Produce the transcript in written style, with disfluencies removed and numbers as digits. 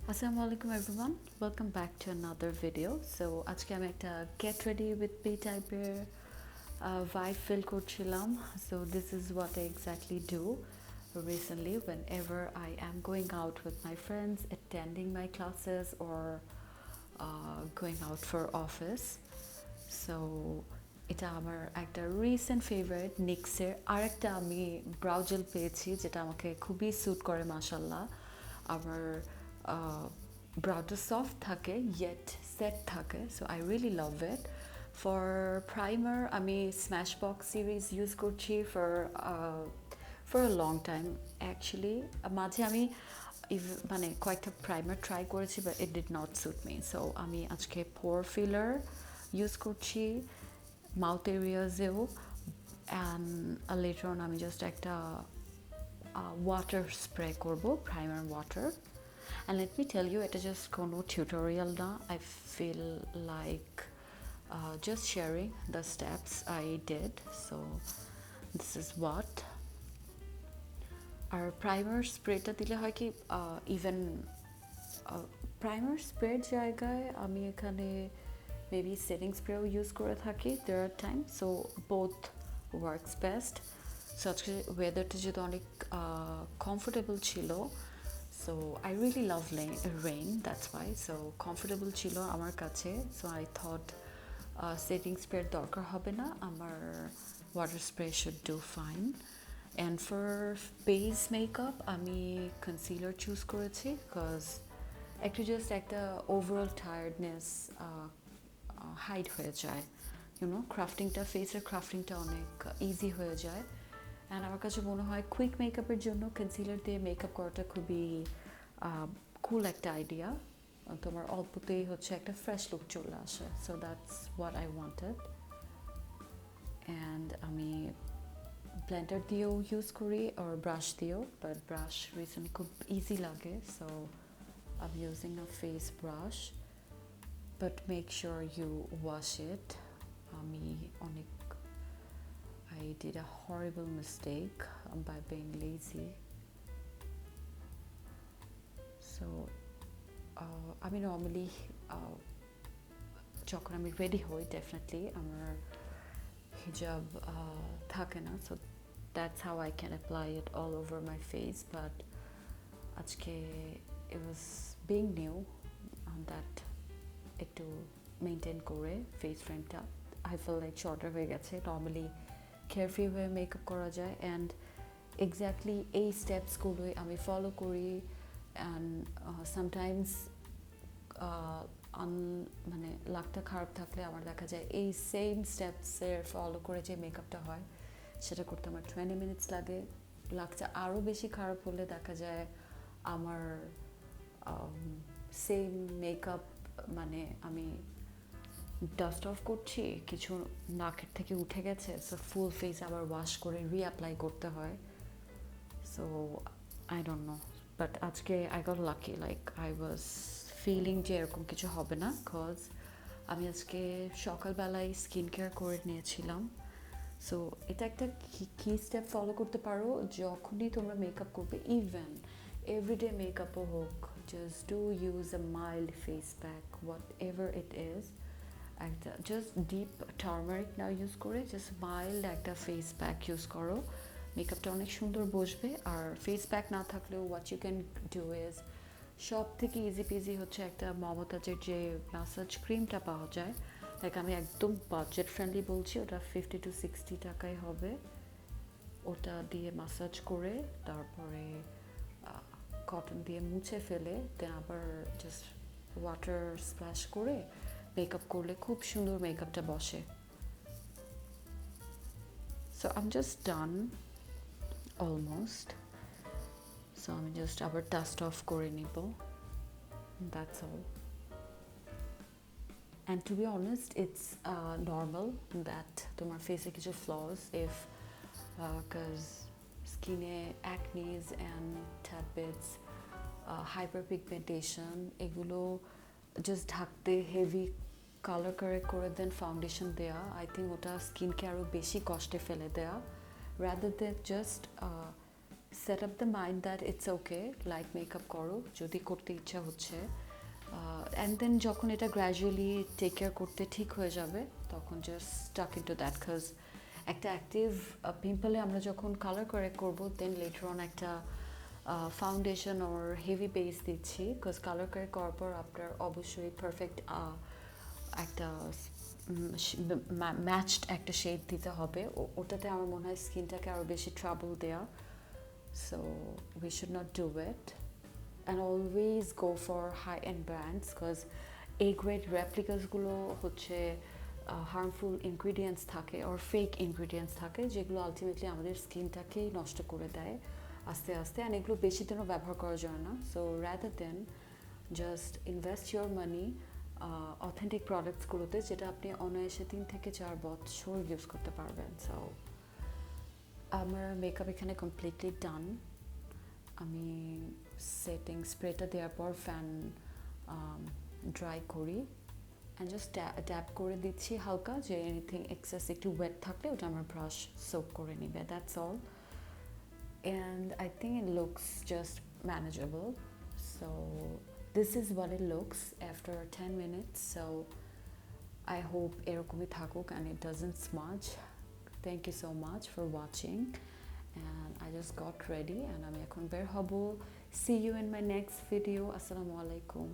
Assalamu alaikum everyone, welcome back to another video. So আজকে আমি একটা get ready with me টাইপের vibe feel করছিলাম. So this is what I exactly do recently whenever I am going out with my friends, attending my classes or going out for office. So এটা আমার একটা recent favourite নিক্সের আরেকটা আমি brow jail পেয়েছি যেটা আমাকে খুবই স্যুট করে মাশাল্লাহ আমার ব্রাউটা সফট থাকে ইয়েট সেট থাকে so I really love it for primer আমি স্ম্যাশবক্স সিরিজ ইউজ করছি for a long time actually মাঝে আমি মানে কয়েকটা প্রাইমার ট্রাই করেছি but it did not suit me so আমি আজকে পোর ফিলার ইউজ করছি মাউথ এরিয়াজেও অ্যান্ড লেটার অন আমি জাস্ট একটা ওয়াটার স্প্রে করবো primer water and let me tell you এটা just কোনো tutorial না I feel like just sharing the steps I did so this is what আর primer স্প্রেটা দিলে হয় কি ইভেন প্রাইমার স্প্রের জায়গায় আমি এখানে মেবি সেটিং স্প্রেও ইউজ করে থাকি there are times so both works best so আজকে ওয়েদারটা যেহেতু অনেক কমফোর্টেবল ছিল so I really love rain that's why so comfortable ছিল আমার কাছে so I thought setting spray দরকার হবে না আমার water spray should do fine and for base makeup আমি concealer choose করেছি because একটু just একটা overall tiredness hide হয়ে যায় you know craftingটা ফেসের craftingটা অনেক easy হয়ে যায় অ্যান্ড আমার কাছে মনে হয় কুইক মেকআপের জন্য কনসিলার দিয়ে মেকআপ করাটা খুবই কুল একটা আইডিয়া তোমার অল্পতেই হচ্ছে একটা ফ্রেশ লুক চলে আসে so that's what I wanted and আমি ব্লেন্ডার দিয়েও ইউজ করি আর ব্রাশ দিয়েও বাট ব্রাশ রিসেন্টলি খুব ইজি লাগে so I am using a face brush but make sure you wash it আমি অনেক I did a horrible mistake by being lazy. So, I mean, normally, যখন আমি ready হই definitely আমার hijab থাকে না so that's how I can apply it all over my face but আজকে it was being new that একটু maintain করে face frame-টা I feel like shorter হয়ে গেছে normally carefree হয়ে মেকআপ করা যায় অ্যান্ড এক্স্যাক্টলি এই স্টেপসগুলোই আমি ফলো করি অ্যান্ড সামটাইমস মানে লাকটা খারাপ থাকলে আমার দেখা যায় এই সেম স্টেপসের ফলো করে যে মেকআপটা হয় সেটা করতে আমার 20 মিনিটস লাগে লাকটা আরও বেশি খারাপ হলে দেখা যায় আমার সেম মেকআপ মানে আমি ডাস্ট অফ করছি কিছু নাকের থেকে উঠে গেছে সো ফুল ফেস আবার ওয়াশ করে রিঅ্যাপ্লাই করতে হয় so I don't know but আজকে I got lucky like I was feeling যে এরকম কিছু হবে না বিকজ আমি আজকে সকালবেলায় স্কিন কেয়ার করে নিয়েছিলাম সো এটা একটা কি স্টেপ ফলো করতে পারো যখনই তোমরা মেকআপ করবে ইভেন এভরিডে মেকআপও হোক just do use a mild face pack what ever it is একটা জাস্ট ডিপ টার্মারিক না ইউজ করে জাস্ট মাইল্ড একটা ফেস প্যাক ইউজ করো মেকআপটা অনেক সুন্দর বসবে আর ফেস প্যাক না থাকলেও what you can do is সব থেকে ইজি পিজি হচ্ছে একটা মমতাজের যে ম্যাসাজ ক্রিমটা পাওয়া যায় লাইক আমি একদম বাজেট ফ্রেন্ডলি বলছি ওটা 50 to 60 টাকায় হবে ওটা দিয়ে ম্যাসাজ করে তারপরে কটন দিয়ে মুছে ফেলে দেন আবার জাস্ট ওয়াটার স্প্ল্যাশ করে মেকআপ করলে খুব সুন্দর মেকআপটা বসে so I am just done almost so আমি জাস্ট আবার ডাস্ট অফ করে নিব that's all and to be honest it's normal that তোমার ফেসে কিছু ফ্লস ইফ বিকজ স্কিনে acnes and tad bits hyper pigmentation এগুলো জাস্ট ঢাকতে হেভি কালার কারেক্ট করে দেন ফাউন্ডেশন দেয়া আই থিঙ্ক ওটা স্কিনকে আরও বেশি কষ্টে ফেলে দেয়া rather than just set up the mind that it's okay, like makeup করো যদি করতে ইচ্ছা হচ্ছে, অ্যান্ড দেন যখন এটা গ্র্যাজুয়ালি টেক কেয়ার করতে ঠিক হয়ে যাবে তখন just stuck into that, cause একটা অ্যাক্টিভ পিম্পলে আমরা যখন কালার কারেক্ট করবো দেন লেটার অন একটা ফাউন্ডেশন ওর হেভি বেস দিচ্ছি, কজ কালার কারেক্ট করার পর আপনার অবশ্যই পারফেক্ট একটা ম্যাচড একটা শেড দিতে হবে। ওটাতে আমার মনে হয় স্কিনটাকে আরও বেশি ট্রাবল দেয়া, so we should not do it, and always go for high-end brands, because A-grade replicas গুলো হচ্ছে হার্মফুল ইনগ্রিডিয়েন্টস থাকে or ফেক ইনগ্রিডিয়েন্টস থাকে যেগুলো আলটিমেটলি আমাদের স্কিনটাকেই নষ্ট করে দেয় আস্তে আস্তে, অ্যান্ড এগুলো বেশি দিনও ব্যবহার করা যায় না। So rather then just invest your money authentic প্রোডাক্টসগুলোতে, যেটা আপনি অনায়াসে 3 থেকে 4 বছর ইউজ করতে পারবেন। সো আমার মেকআপ এখানে কমপ্লিটলি ডান। আমি সেটিং স্প্রেটা দেওয়ার পর ফ্যান ড্রাই করি অ্যান্ড জাস্ট ট্যাপ করে দিচ্ছি হালকা, যে এনিথিং এক্সেস একটু ওয়েট থাকলে ওটা আমার ব্রাশ সোক করে নেবে, that's all. And I think it looks just manageable. So this is what it looks after 10 minutes. So I hope এরকমই থাকুক and it doesn't smudge. Thank you so much for watching, and I just got ready and আমি এখন বের হব। See you in my next video. Assalamu alaikum.